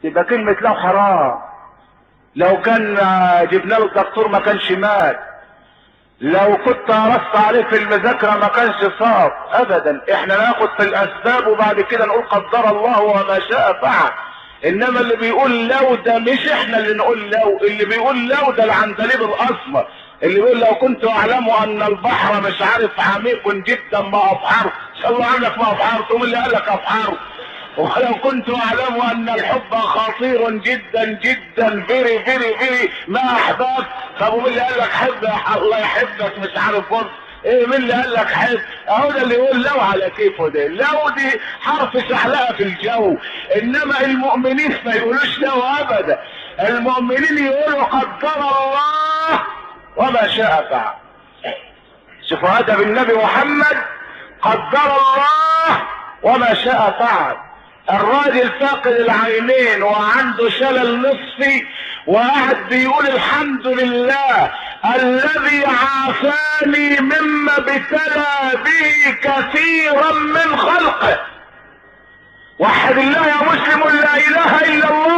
تبقى كلمة لو حرام. لو كان جبنا له الدكتور ما كانش مات، لو كنت قرصت عليه في المذاكرة ما كانش صاب ابدا. احنا ناخد في الاسباب وبعد كده نقول قدر الله وما شاء فعل. انما اللي بيقول لو ده مش احنا اللي نقول لو، اللي بيقول لو ده العندليب الاسمر اللي بيقول لو كنت اعلم ان البحر مش عارف عميق جدا ما ابحره. ان شاء الله عندك ما ابحره، تقوم اللي قال لك ابحره. ولو كنت اعلم ان الحب خطير جدا جدا فيري فيري فيري ما احببت. طب ومين اللي قال لك حب الله يحبك مش عارف برضه ايه؟ مين اللي قال لك حب؟ اهو ده اللي يقول لو على كيفه. ده لو دي حرف شعلقه في الجو. انما المؤمنين ما يقولوش لو ابدا. المؤمنين يقولوا قدر الله وما شاء فعل. شوفوا ادب النبي محمد، قدر الله وما شاء فعل. الراجل فاقد العينين وعنده شلل نصفي وقاعد بيقول الحمد لله الذي عافاني مما ابتلى به كثيرا من خلقه. وحد الله يا مسلم، لا اله الا الله.